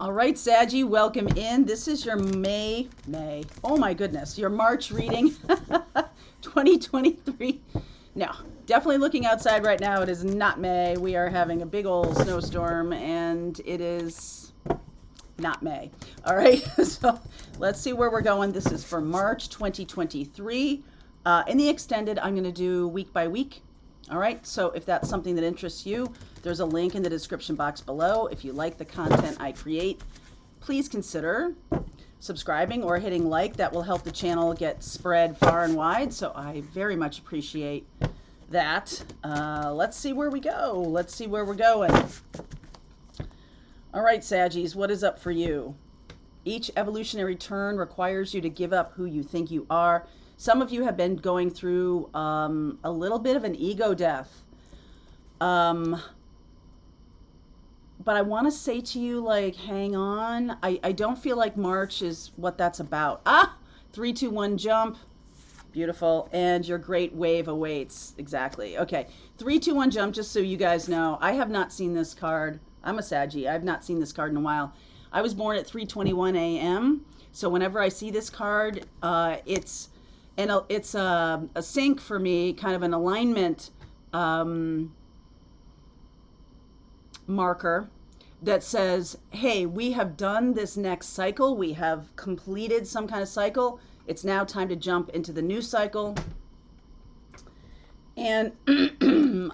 All right, Saggy, welcome in. This is your May, oh my goodness, your March reading, 2023. No, definitely looking outside right now. It is not May. We are having a big old snowstorm and it is not May. All right, so let's see where we're going. This is for March 2023. In the extended, I'm going to do week by week. All right, so if that's something that interests you, there's a link in the description box below. If you like the content I create, please consider subscribing or hitting like. That will help the channel get spread far and wide, so I very much appreciate that. Let's see where we go. Let's see where we're going. All right, Saggies, what is up for you? Each evolutionary turn requires you to give up who you think you are. Some of you have been going through a little bit of an ego death. But I want to say to you, like, hang on. I don't feel like March is what that's about. 3, 2, 1, jump. Beautiful. And your great wave awaits. Exactly. Okay. 3, 2, 1, jump, just so you guys know. I have not seen this card. I'm a Saggy. I've not seen this card in a while. I was born at 3:21 a.m. So whenever I see this card, it's a sync for me, kind of an alignment marker that says, hey, we have done this next cycle. We have completed some kind of cycle. It's now time to jump into the new cycle. And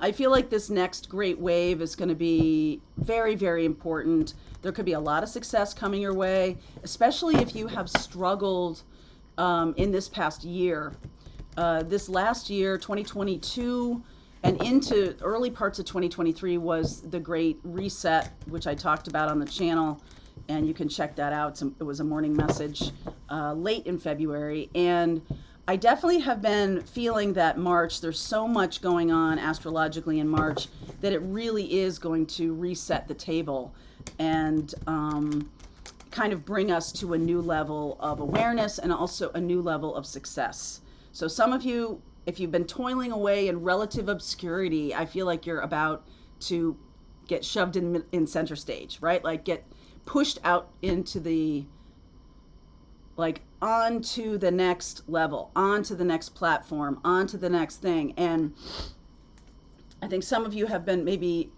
I feel like this next great wave is going to be very, very important. There could be a lot of success coming your way, especially if you have struggled in this past year. This last year, 2022, and into early parts of 2023 was the Great Reset, which I talked about on the channel, and you can check that out. It was a morning message late in February, and I definitely have been feeling that March, there's so much going on astrologically in March that it really is going to reset the table and kind of bring us to a new level of awareness and also a new level of success. So some of you, if you've been toiling away in relative obscurity, I feel like you're about to get shoved in center stage, right? Like get pushed out into the, like onto the next level, onto the next platform, onto the next thing. And I think some of you have been maybe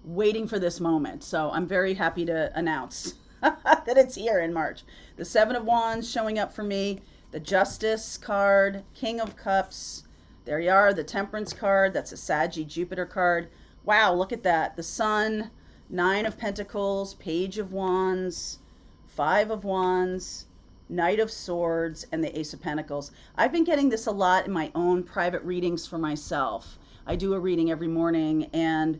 waiting for this moment. So I'm very happy to announce that it's here in March. The 7 of Wands showing up for me, the Justice card, King of Cups. There you are, the Temperance card. That's a Saggy Jupiter card. Wow, look at that. The Sun, 9 of Pentacles, Page of Wands, 5 of Wands, Knight of Swords, and the Ace of Pentacles. I've been getting this a lot in my own private readings for myself. I do a reading every morning, and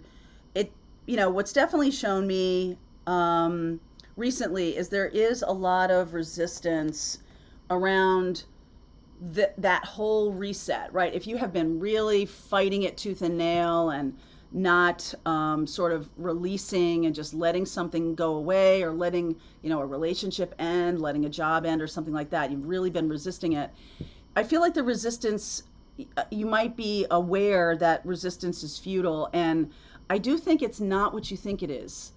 it, you know, what's definitely shown me recently is there is a lot of resistance around that whole reset, right? If you have been really fighting it tooth and nail and not sort of releasing and just letting something go away, or letting, you know, a relationship end, letting a job end or something like that, you've really been resisting it. I feel like the resistance, you might be aware that resistance is futile, and I do think it's not what you think it is.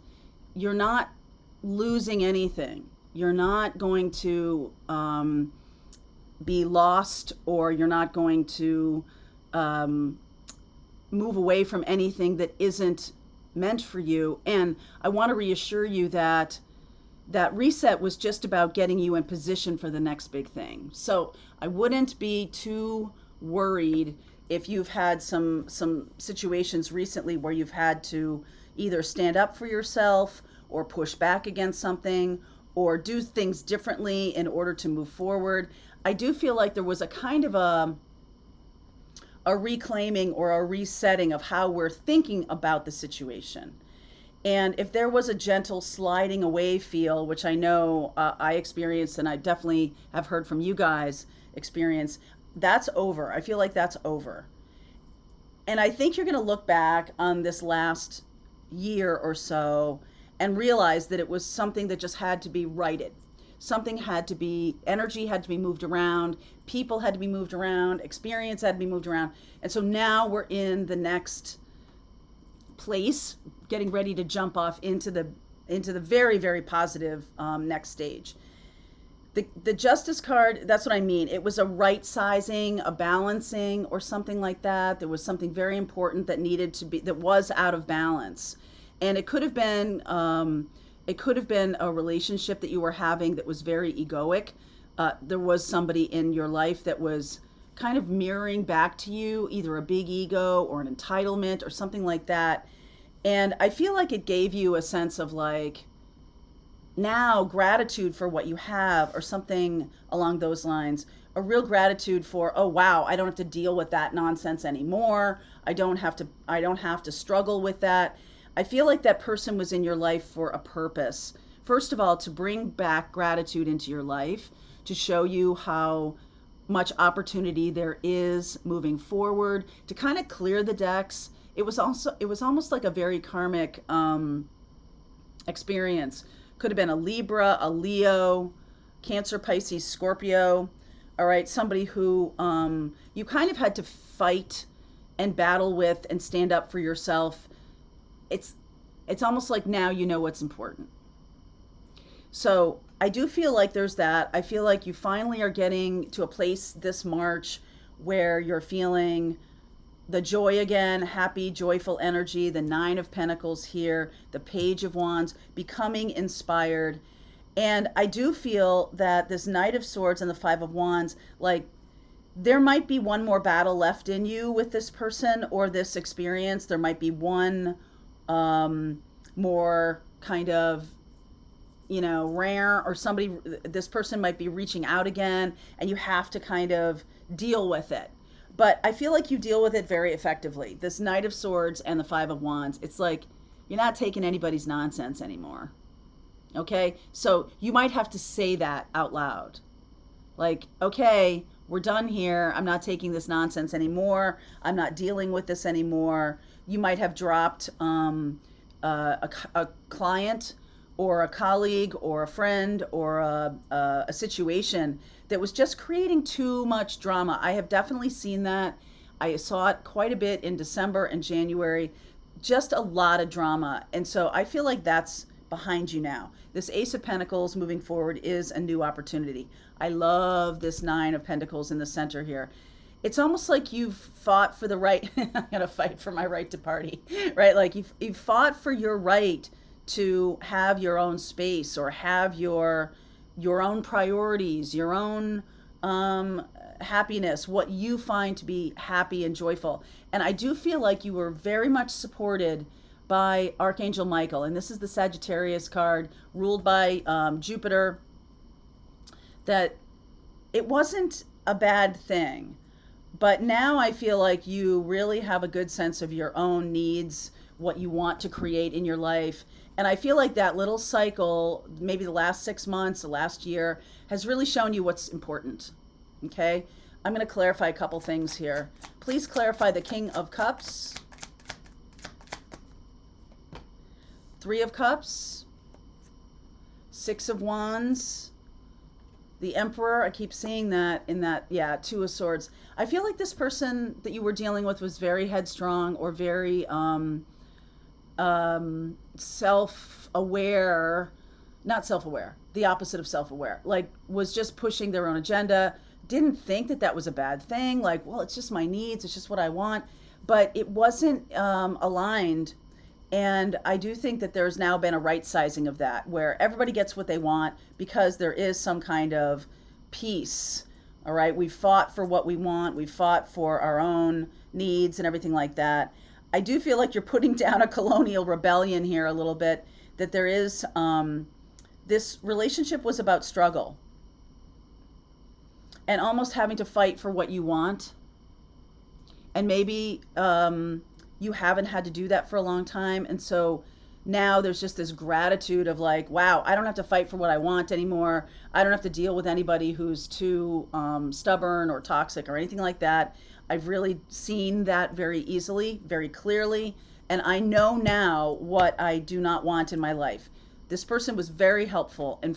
You're not losing anything. You're not going to be lost, or you're not going to move away from anything that isn't meant for you. And I want to reassure you that that reset was just about getting you in position for the next big thing. So I wouldn't be too worried if you've had some situations recently where you've had to either stand up for yourself or push back against something or do things differently in order to move forward. I do feel like there was a kind of a reclaiming or a resetting of how we're thinking about the situation. And if there was a gentle sliding away feel, which I know I experienced, and I definitely have heard from you guys experience, that's over. I feel like that's over. And I think you're going to look back on this last year or so and realize that it was something that just had to be righted. Something had to be, energy had to be moved around, people had to be moved around, experience had to be moved around. And so now we're in the next place, getting ready to jump off into the into the very, very positive next stage. The Justice card, that's what I mean. It was a right sizing, a balancing, or something like that. There was something very important that needed to be, that was out of balance. And it could have been a relationship that you were having that was very egoic. There was somebody in your life that was kind of mirroring back to you, either a big ego or an entitlement or something like that. And I feel like it gave you a sense of like, now gratitude for what you have, or something along those lines. A real gratitude for, oh wow, I don't have to deal with that nonsense anymore. I don't have to struggle with that. I feel like that person was in your life for a purpose. First of all, to bring back gratitude into your life, to show you how much opportunity there is moving forward, to kind of clear the decks. It was almost like a very karmic experience. Could have been a Libra, a Leo, Cancer, Pisces, Scorpio. All right, somebody who you kind of had to fight and battle with and stand up for yourself. It's almost like now you know what's important. So I do feel like there's that. I feel like you finally are getting to a place this March where you're feeling the joy again, happy, joyful energy, the Nine of Pentacles here, the Page of Wands, becoming inspired. And I do feel that this Knight of Swords and the Five of Wands, like there might be one more battle left in you with this person or this experience. There might be one more kind of, rare, or this person might be reaching out again and you have to kind of deal with it. But I feel like you deal with it very effectively. This Knight of Swords and the Five of Wands, it's like you're not taking anybody's nonsense anymore. Okay? So you might have to say that out loud. Like, okay, we're done here. I'm not taking this nonsense anymore. I'm not dealing with this anymore. You might have dropped a client or a colleague or a friend or a situation that was just creating too much drama. I have definitely seen that. I saw it quite a bit in December and January, just a lot of drama. And so I feel like that's behind you now. This Ace of Pentacles moving forward is a new opportunity. I love this Nine of Pentacles in the center here. It's almost like you've fought for the right, I'm gonna fight for my right to party, right? Like you've fought for your right to have your own space, or have your own priorities, your own happiness, what you find to be happy and joyful. And I do feel like you were very much supported by Archangel Michael. And this is the Sagittarius card, ruled by Jupiter, that it wasn't a bad thing. But now I feel like you really have a good sense of your own needs, what you want to create in your life. And I feel like that little cycle, maybe the last 6 months, the last year, has really shown you what's important. Okay? I'm going to clarify a couple things here. Please clarify the King of Cups, Three of Cups, Six of Wands, the Emperor. I keep seeing that in that, Two of Swords. I feel like this person that you were dealing with was very headstrong, or very self-aware, not self-aware, the opposite of self-aware, like was just pushing their own agenda, didn't think that that was a bad thing, like, well, it's just my needs, it's just what I want, but it wasn't aligned. And I do think that there's now been a right sizing of that, where everybody gets what they want because there is some kind of peace. All right, we fought for what we want, we fought for our own needs and everything like that. I do feel like you're putting down a colonial rebellion here a little bit, that there is, this relationship was about struggle and almost having to fight for what you want. And maybe you haven't had to do that for a long time. And so now there's just this gratitude of like, wow, I don't have to fight for what I want anymore. I don't have to deal with anybody who's too stubborn or toxic or anything like that. I've really seen that very easily, very clearly. And I know now what I do not want in my life. This person was very helpful in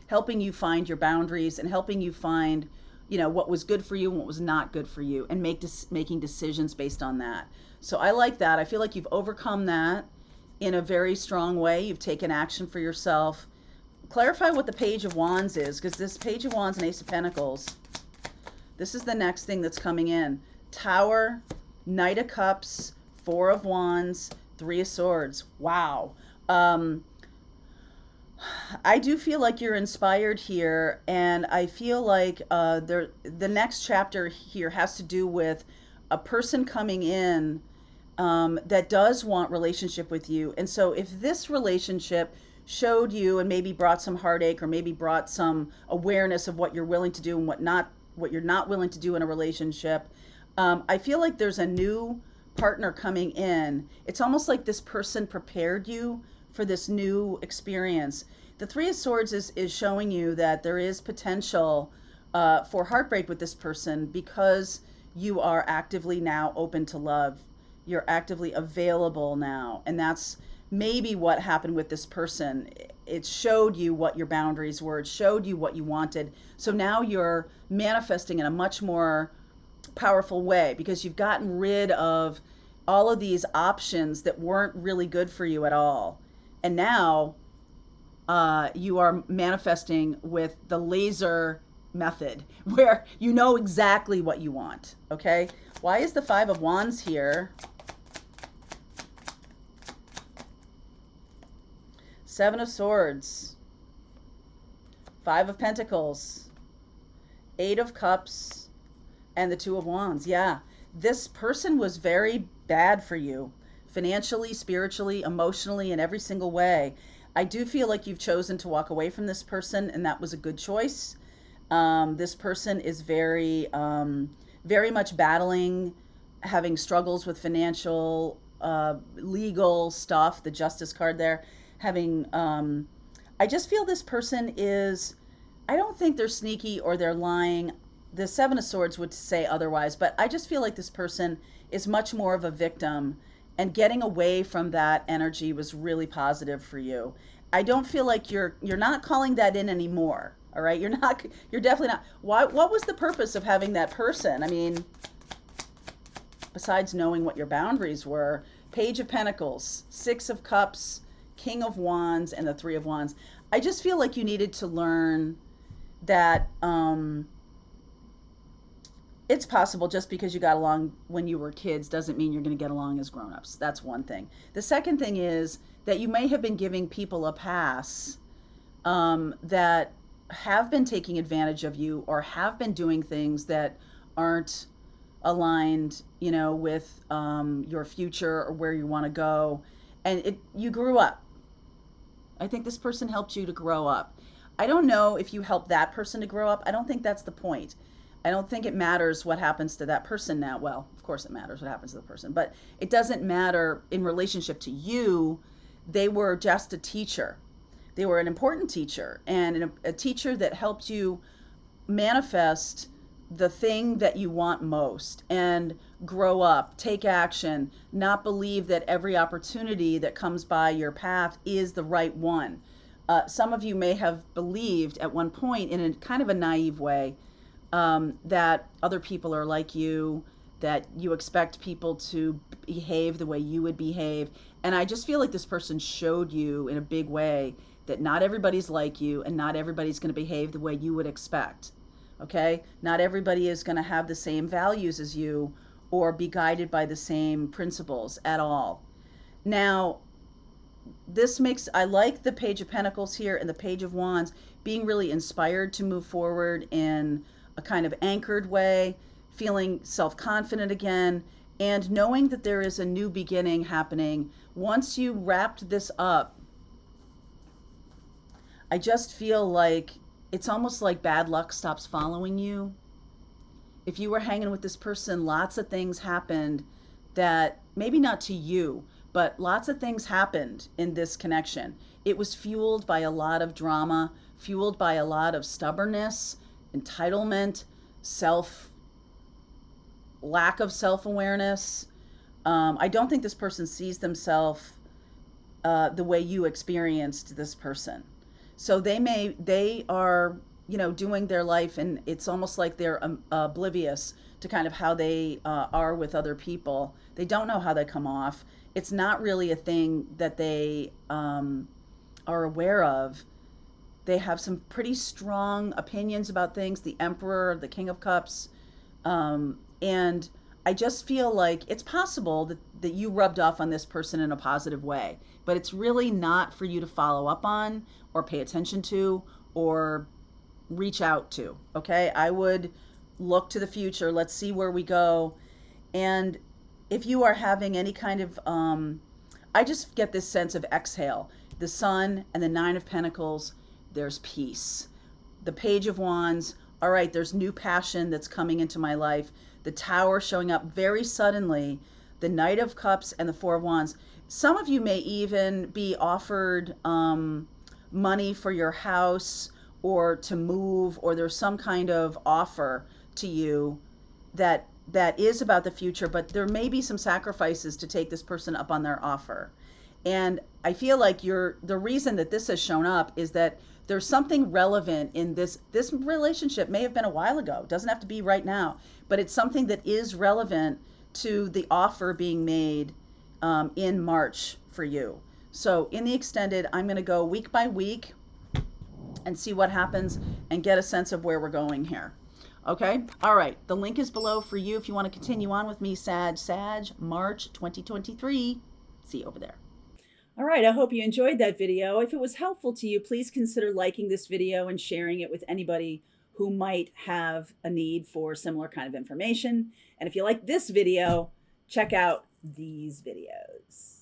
helping you find your boundaries and helping you find, what was good for you and what was not good for you, and making decisions based on that. So I like that. I feel like you've overcome that. in a very strong way. You've taken action for yourself. Clarify what the Page of Wands is, because this Page of Wands and Ace of Pentacles, this is the next thing that's coming in. Tower, Knight of Cups, Four of Wands, Three of Swords. Wow. I do feel like you're inspired here, and I feel like the next chapter here has to do with a person coming in that does want relationship with you. And so if this relationship showed you and maybe brought some heartache, or maybe brought some awareness of what you're willing to do and what you're not willing to do in a relationship, I feel like there's a new partner coming in. It's almost like this person prepared you for this new experience. The Three of Swords is showing you that there is potential for heartbreak with this person, because you are actively now open to love. You're actively available now. And that's maybe what happened with this person. It showed you what your boundaries were. It showed you what you wanted. So now you're manifesting in a much more powerful way, because you've gotten rid of all of these options that weren't really good for you at all. And now you are manifesting with the laser method, where you know exactly what you want. Okay? Why is the Five of Wands here? Seven of Swords, Five of Pentacles, Eight of Cups, and the Two of Wands. Yeah, this person was very bad for you, financially, spiritually, emotionally, in every single way. I do feel like you've chosen to walk away from this person, and that was a good choice. This person is very much battling, having struggles with financial, legal stuff, the Justice card there. I just feel this person is, I don't think they're sneaky or they're lying. The Seven of Swords would say otherwise, but I just feel like this person is much more of a victim, and getting away from that energy was really positive for you. I don't feel like you're not calling that in anymore. All right. You're definitely not. What was the purpose of having that person? I mean, besides knowing what your boundaries were. Page of Pentacles, Six of Cups, King of Wands, and the Three of Wands. I just feel like you needed to learn that it's possible just because you got along when you were kids doesn't mean you're going to get along as grown-ups. That's one thing. The second thing is that you may have been giving people a pass that have been taking advantage of you, or have been doing things that aren't aligned, with your future or where you want to go. And you grew up. I think this person helped you to grow up. I don't know if you helped that person to grow up. I don't think that's the point. I don't think it matters what happens to that person now. Well, of course it matters what happens to the person, but it doesn't matter in relationship to you. They were just a teacher. They were an important teacher, and a teacher that helped you manifest the thing that you want most, and grow up, take action, not believe that every opportunity that comes by your path is the right one. Some of you may have believed at one point, in a kind of a naive way, that other people are like you, that you expect people to behave the way you would behave. And I just feel like this person showed you in a big way that not everybody's like you, and not everybody's going to behave the way you would expect. Okay? Not everybody is going to have the same values as you, or be guided by the same principles at all. Now, I like the Page of Pentacles here and the Page of Wands, being really inspired to move forward in a kind of anchored way, feeling self-confident again, and knowing that there is a new beginning happening. Once you wrapped this up, I just feel like it's almost like bad luck stops following you. If you were hanging with this person, lots of things happened that, maybe not to you, but lots of things happened in this connection. It was fueled by a lot of drama, fueled by a lot of stubbornness, entitlement, lack of self-awareness. I don't think this person sees themselves the way you experienced this person. So they are, doing their life, and it's almost like they're oblivious to kind of how they are with other people. They don't know how they come off. it's not really a thing that they are aware of. They have some pretty strong opinions about things. The Emperor, the King of Cups, and I just feel like it's possible that you rubbed off on this person in a positive way, but it's really not for you to follow up on or pay attention to or reach out to. Okay, I would look to the future. Let's see where we go. And if you are having any kind of, I just get this sense of exhale. The Sun and the Nine of Pentacles, there's peace. The Page of Wands, all right, there's new passion that's coming into my life. The Tower showing up very suddenly. The Knight of Cups and the Four of Wands. Some of you may even be offered money for your house or to move, or there's some kind of offer to you that is about the future, but there may be some sacrifices to take this person up on their offer. And I feel like the reason that this has shown up is that there's something relevant in this relationship. May have been a while ago, doesn't have to be right now, but it's something that is relevant to the offer being made in March for you. So in the extended, I'm going to go week by week and see what happens and get a sense of where we're going here. Okay. All right. The link is below for you if you want to continue on with me. Sag, March 2023. See you over there. All right. I hope you enjoyed that video. If it was helpful to you, please consider liking this video and sharing it with anybody who might have a need for similar kind of information. And if you like this video, check out these videos.